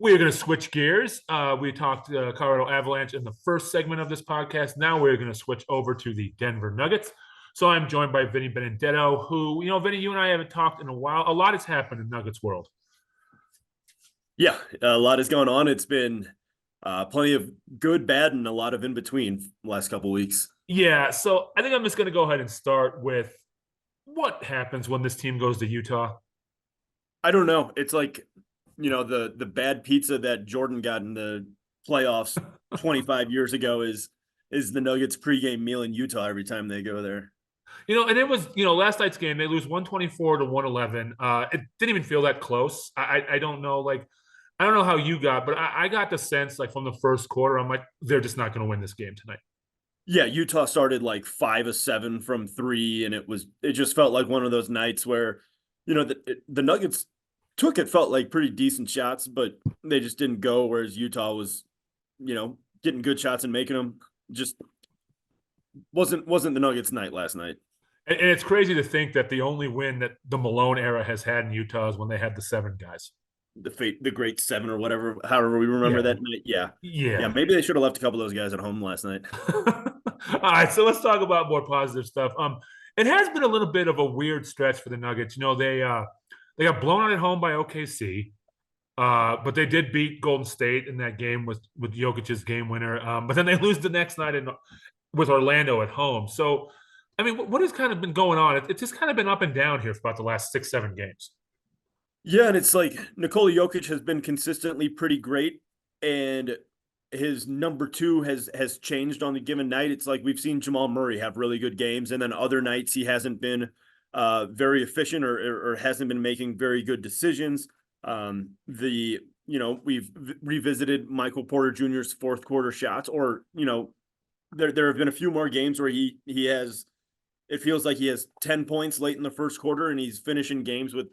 We are going to switch gears. We talked Colorado Avalanche in the first segment of this podcast. Now we're going to switch over to the Denver Nuggets. So I'm joined by Vinny Benedetto, who, Vinny, you and I haven't talked in a while. A lot has happened in Nuggets world. Yeah, a lot is going on. It's been plenty of good, bad, and a lot of in between last couple weeks. Yeah, so I think I'm just going to go ahead and start with what happens when this team goes to Utah. I don't know. It's like, the bad pizza that Jordan got in the playoffs 25 years ago is the Nuggets pregame meal in Utah every time they go there. And it was, last night's game, they lose 124 to 111. It didn't even feel that close. I don't know, I don't know how you got, but I got the sense, from the first quarter, I'm like, they're just not going to win this game tonight. Yeah, Utah started like 5 of 7 from 3, and it just felt like one of those nights where, the Nuggets felt like pretty decent shots, but they just didn't go, whereas Utah was, getting good shots and making them. Just wasn't the Nuggets night last night. And it's crazy to think that the only win that the Malone era has had in Utah is when they had the 7 guys. The great 7 or whatever, however we remember that night. Yeah. Yeah. Maybe they should have left a couple of those guys at home last night. All right, so let's talk about more positive stuff. It has been a little bit of a weird stretch for the Nuggets. They got blown out at home by OKC, but they did beat Golden State in that game with Jokic's game winner. But then they lose the next night with Orlando at home. So, I mean, what has kind of been going on? It's just kind of been up and down here for about the last 6-7 games. Yeah, and it's like Nikola Jokic has been consistently pretty great, and his number 2 has changed on the given night. It's like we've seen Jamal Murray have really good games, and then other nights he hasn't been very efficient or hasn't been making very good decisions. We've revisited Michael Porter Jr.'s fourth quarter shots, or there have been a few more games where he has. It feels like he has 10 points late in the first quarter, and he's finishing games with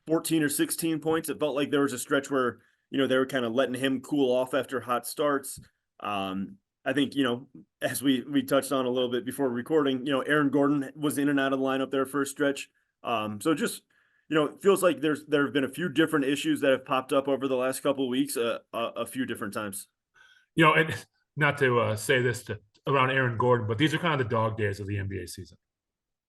14 or 16 points. It felt like there was a stretch where, they were kind of letting him cool off after hot starts. I think, as we touched on a little bit before recording, Aaron Gordon was in and out of the lineup there for a stretch. So just, it feels like there have been a few different issues that have popped up over the last couple of weeks, a few different times. And not to say this around Aaron Gordon, but these are kind of the dog days of the NBA season.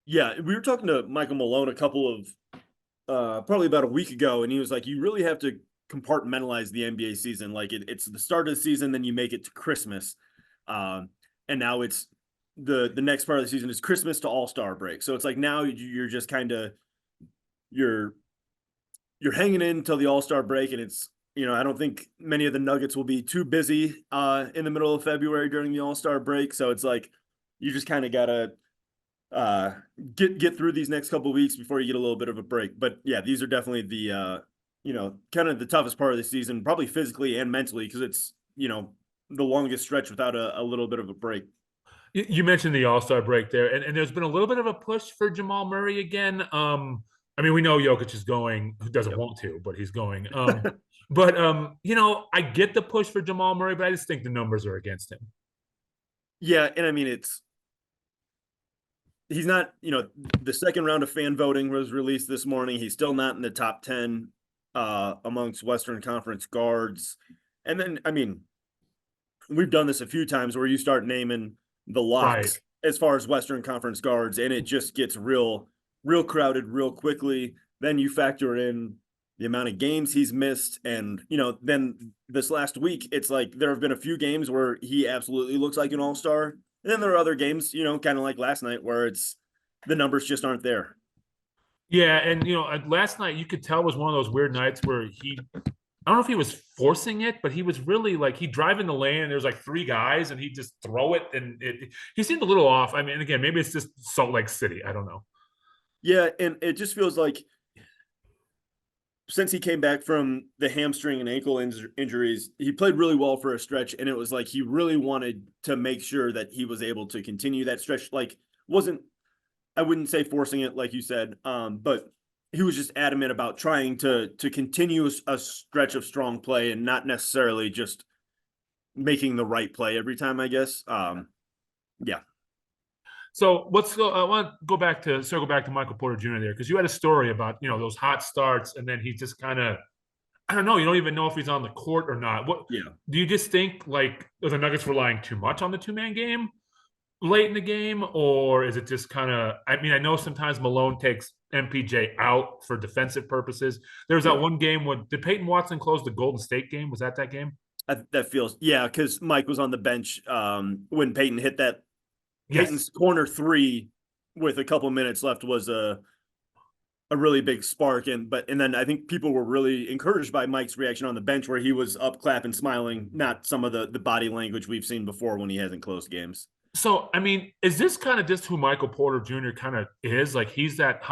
Yeah, we were talking to Michael Malone a couple of probably about a week ago, and he was like, you really have to compartmentalize the NBA season. Like it's the start of the season, then you make it to Christmas. And now it's the next part of the season is Christmas to All-Star break. So it's like now you're just kind of you're hanging in until the All-Star break, and it's I don't think many of the Nuggets will be too busy in the middle of February during the All-Star break. So it's like you just kind of gotta get through these next couple of weeks before you get a little bit of a break. But yeah, these are definitely the kind of the toughest part of the season, probably physically and mentally, because it's the longest stretch without a little bit of a break. You mentioned the All-Star break there, and there's been a little bit of a push for Jamal Murray again. I mean, we know Jokic is going, who doesn't want to, but he's going. But I get the push for Jamal Murray, but I just think the numbers are against him. Yeah, and I mean he's not, the second round of fan voting was released this morning. He's still not in the top 10 amongst Western Conference guards. And then, I mean, we've done this a few times where you start naming the locks as far as Western Conference guards, and it just gets real crowded real quickly. Then you factor in the amount of games he's missed. And, then this last week, it's like there have been a few games where he absolutely looks like an all-star. And then there are other games, kind of like last night where it's the numbers just aren't there. Yeah, and last night you could tell was one of those weird nights where I don't know if he was forcing it, but he was really he drive in the lane and there's 3 guys and he just throw it, and he seemed a little off. I mean, again, maybe it's just Salt Lake City. I don't know. Yeah, and it just feels like since he came back from the hamstring and ankle injuries, he played really well for a stretch, and it was like he really wanted to make sure that he was able to continue that stretch. I wouldn't say forcing it, like you said, but he was just adamant about trying to continue a stretch of strong play and not necessarily just making the right play every time, I guess. Yeah. So let's go. I want to circle back to Michael Porter Jr. there, because you had a story about those hot starts, and then he just kind of I don't know. You don't even know if he's on the court or not. What Yeah. do you just think like are the Nuggets relying too much on the two-man game late in the game, or is it just kind of? I mean, I know sometimes Malone takes MPJ out for defensive purposes. There was that Yep. one game when did Peyton Watson close the Golden State game? Was that game? That feels, yeah, because Mike was on the bench when Peyton hit that. Yes. Peyton's corner three with a couple minutes left was a really big spark, and then I think people were really encouraged by Mike's reaction on the bench where he was up clapping, smiling, not some of the body language we've seen before when he hasn't closed games. So, I mean, is this kind of just who Michael Porter Jr. kind of is? Like he's that.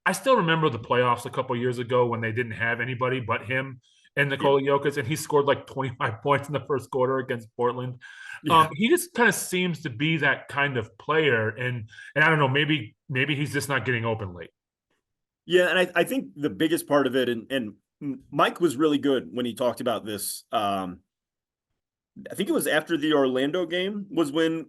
I still remember the playoffs a couple years ago when they didn't have anybody but him and Yeah. Nikola Jokic, and he scored like 25 points in the first quarter against Portland. Yeah. He just kind of seems to be that kind of player, and I don't know, maybe he's just not getting open late. Yeah, and I think the biggest part of it, and Mike was really good when he talked about this. I think it was after the Orlando game was when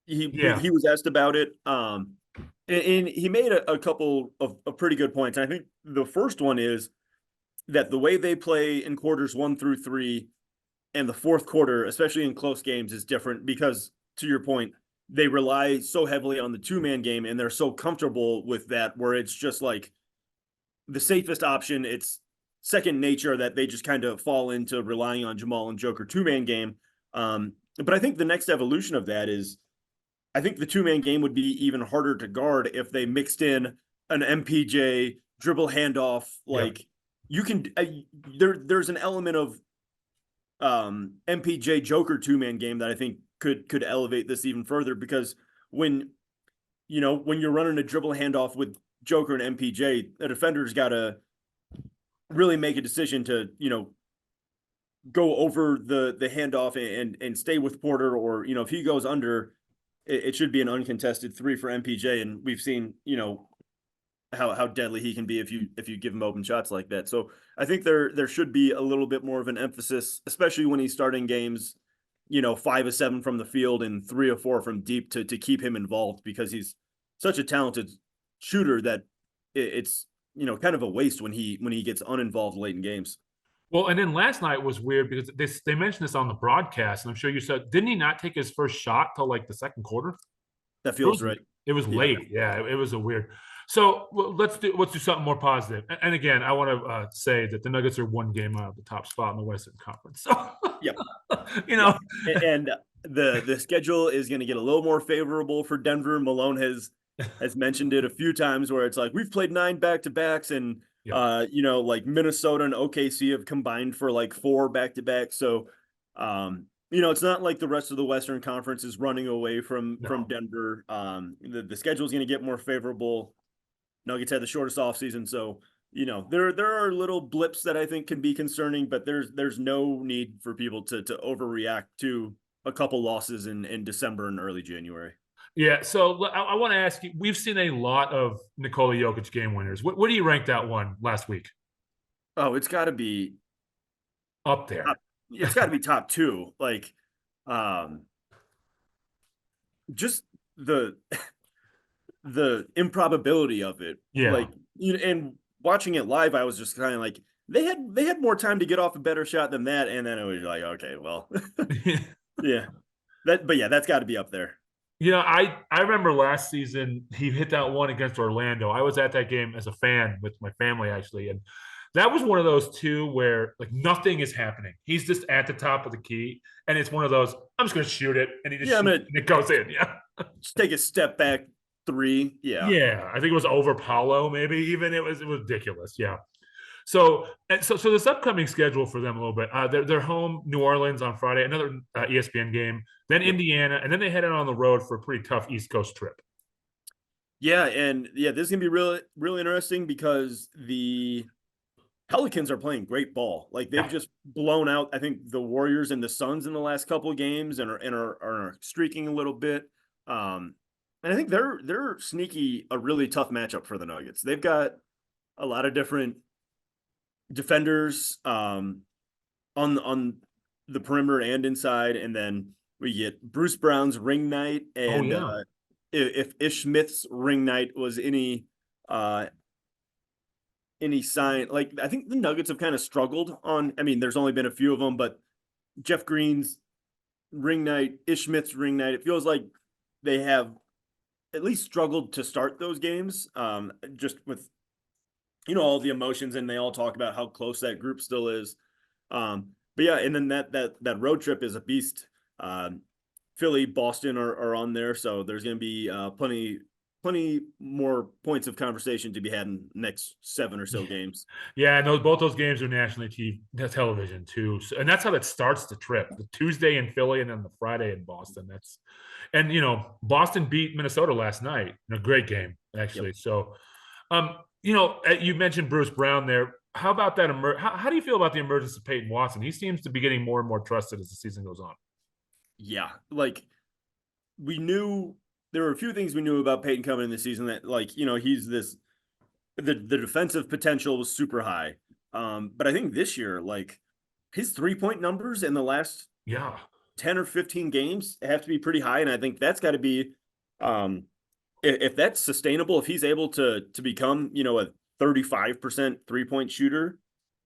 Yeah, he was asked about it. And he made a couple of pretty good points. And I think the first one is that the way they play in quarters 1 through 3 and the fourth quarter, especially in close games, is different because, to your point, they rely so heavily on the two-man game and they're so comfortable with that where it's just like the safest option. It's second nature that they just kind of fall into relying on Jamal and Joker two-man game. But I think the next evolution of that is I think the two-man game would be even harder to guard if they mixed in an MPJ dribble handoff. yeah. Like you can there's an element of MPJ Joker two-man game that I think could elevate this even further because when when you're running a dribble handoff with Joker and MPJ, a defender's got to really make a decision to go over the handoff and stay with Porter, or if he goes under, it should be an uncontested three for MPJ, and we've seen how deadly he can be if you give him open shots like that. So I think there should be a little bit more of an emphasis, especially when he's starting games, 5 of 7 from the field and 3 of 4 from deep to keep him involved because he's such a talented shooter that it's kind of a waste when he gets uninvolved late in games. Well, and then last night was weird because they mentioned this on the broadcast, and I'm sure you said, didn't he not take his first shot till like the second quarter? That It feels was right. it was Yeah. late. Yeah, it was a weird. So let's do something more positive. And again, I want to say that the Nuggets are one game out of the top spot in the Western Conference. So Yep. you Yep. know, And the schedule is going to get a little more favorable for Denver. Malone has mentioned it a few times where it's like we've played 9 back-to-backs and yeah, like Minnesota and OKC have combined for like 4 back-to-backs. So it's not like the rest of the Western Conference is running away from no. Denver. The schedule is going to get more favorable. Nuggets had the shortest offseason, so there are little blips that I think can be concerning, but there's no need for people to overreact to a couple losses in December and early January. Yeah, so I want to ask you. We've seen a lot of Nikola Jokic game winners. What do you rank that one last week? Oh, it's got to be Up there. top, it's got to be top 2. Like, um, just the improbability of it. Yeah. Like, and watching it live, I was just kind of like, they had more time to get off a better shot than that, and then it was like, okay, well, yeah, but yeah, that's got to be up there. I remember last season he hit that one against Orlando. I was at that game as a fan with my family actually, and that was one of those two where like nothing is happening. He's just at the top of the key, and it's one of those I'm just going to shoot it, and he just Yeah, I'm shoots gonna it and it goes in. Yeah, just take a step back 3. Yeah, yeah. I think it was over Paulo, maybe even it was ridiculous. Yeah. So this upcoming schedule for them a little bit. They're home New Orleans on Friday, another ESPN game, then yep. Indiana, and then they head out on the road for a pretty tough East Coast trip. Yeah, and yeah, this is gonna be really really interesting because the Pelicans are playing great ball. Like they've Yeah. just blown out, I think, the Warriors and the Suns in the last couple of games and are streaking a little bit. And I think they're sneaky a really tough matchup for the Nuggets. They've got a lot of different defenders on the perimeter and inside, and then we get Bruce Brown's ring night, Oh and yeah. if Ish Smith's ring night was any uh any sign. Like, I think the Nuggets have kind of struggled on. I mean, there's only been a few of them, but Jeff Green's ring night, Ish Smith's ring night. It feels like they have at least struggled to start those games. Just with all the emotions, and they all talk about how close that group still is. But yeah, and then that road trip is a beast. Philly, Boston are on there, so there's going to be plenty more points of conversation to be had in next 7 or so games. Yeah, and both those games are nationally television too, and that's how that starts the trip: the Tuesday in Philly and then the Friday in Boston. And Boston beat Minnesota last night in a great game actually. Yep. So, you mentioned Bruce Brown there. How about that? How do you feel about the emergence of Peyton Watson? He seems to be getting more and more trusted as the season goes on. Yeah, like we knew there were a few things we knew about Peyton coming in the season that he's the defensive potential was super high. But I think this year, like his 3-point numbers in the last Yeah. 10 or 15 games have to be pretty high. And I think that's got to be, if that's sustainable, if he's able to become, a 35% 3-point shooter,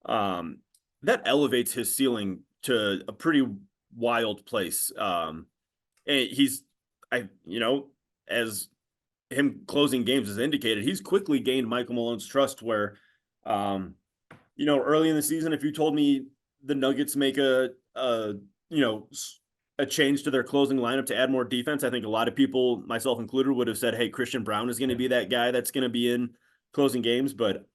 that elevates his ceiling to a pretty wild place. And as him closing games has indicated, he's quickly gained Michael Malone's trust where, early in the season, if you told me the Nuggets make a change to their closing lineup to add more defense, I think a lot of people, myself included, would have said, hey, Christian Brown is going to be that guy that's going to be in closing games. But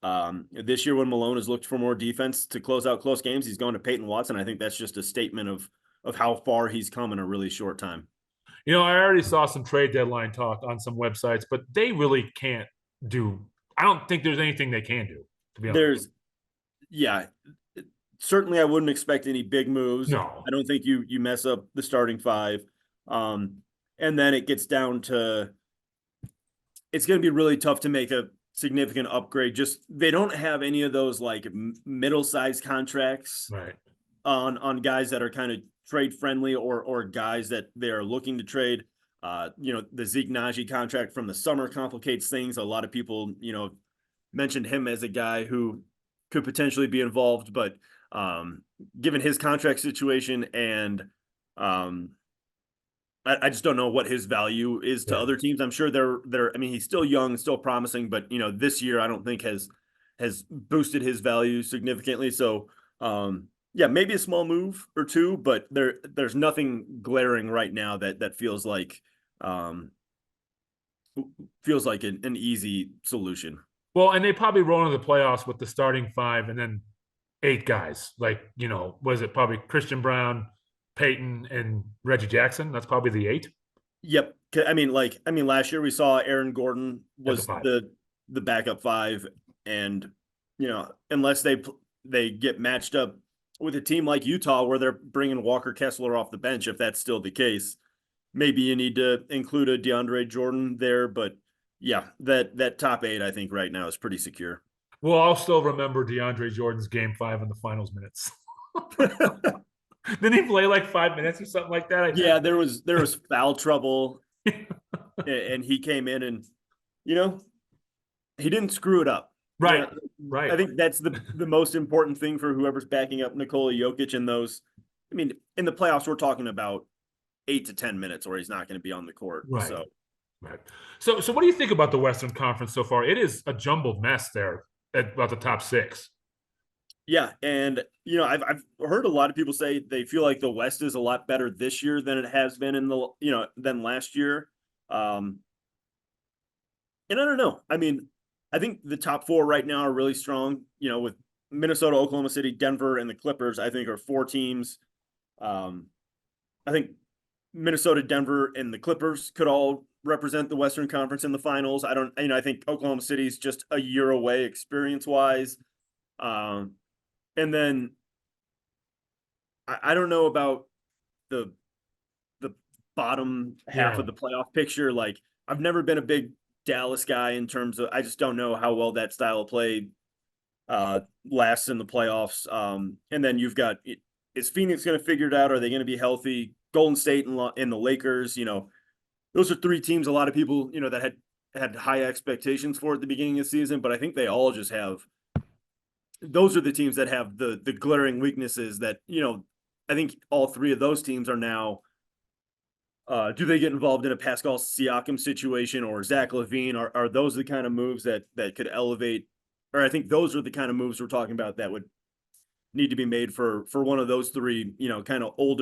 this year when Malone has looked for more defense to close out close games, he's going to Peyton Watson. I think that's just a statement of how far he's come in a really short time. I already saw some trade deadline talk on some websites, but they really can't do. I don't think there's anything they can do, to be honest. Yeah, certainly I wouldn't expect any big moves. No. I don't think you mess up the starting five. And then it gets down to, it's going to be really tough to make a significant upgrade. Just they don't have any of those like middle-sized contracts Right. on guys that are kind of trade friendly or guys that they're looking to trade. The Zeke Naji contract from the summer complicates things. A lot of people, mentioned him as a guy who could potentially be involved, but given his contract situation and I just don't know what his value is to other teams. I'm sure they're. I mean, he's still young, still promising, but this year I don't think has boosted his value significantly. So, maybe a small move or two, but there's nothing glaring right now that feels like an easy solution. Well, and they probably roll into the playoffs with the starting 5 and then 8 guys. Like, was it probably Christian Brown, Peyton, and Reggie Jackson? That's probably the 8. Yep. I mean, last year we saw Aaron Gordon was the backup 5, and unless they get matched up with a team like Utah where they're bringing Walker Kessler off the bench, if that's still the case, maybe you need to include a DeAndre Jordan there. But yeah, that top 8 I think right now is pretty secure. Well, I'll still remember DeAndre Jordan's game 5 in the finals minutes. Didn't he play like 5 minutes or something like that? Yeah, there was foul trouble, and he came in and he didn't screw it up. Right, right. I think that's the most important thing for whoever's backing up Nikola Jokic in those. I mean, in the playoffs, we're talking about 8 to 10 minutes where he's not going to be on the court. Right. So, right. So what do you think about the Western Conference so far? It is a jumbled mess there at about the top 6. Yeah, and I've heard a lot of people say they feel like the West is a lot better this year than it has been than last year. And I don't know. I mean, I think the top 4 right now are really strong. With Minnesota, Oklahoma City, Denver, and the Clippers, I think are 4 teams. I think Minnesota, Denver, and the Clippers could all represent the Western Conference in the finals. I think Oklahoma City is just a year away experience-wise. And then I don't know about the bottom half of the playoff picture. Like, I've never been a big Dallas guy in terms of, I just don't know how well that style of play lasts in the playoffs. And then you've got, is Phoenix going to figure it out? Are they going to be healthy? Golden State and the Lakers, those are 3 teams a lot of people, that had high expectations for at the beginning of the season, but I think they all just have those are the teams that have the glaring weaknesses that, I think all three of those teams are now. Do they get involved in a Pascal Siakam situation or Zach LaVine? Are those the kind of moves that could elevate? Or I think those are the kind of moves we're talking about that would need to be made for one of those three, kind of older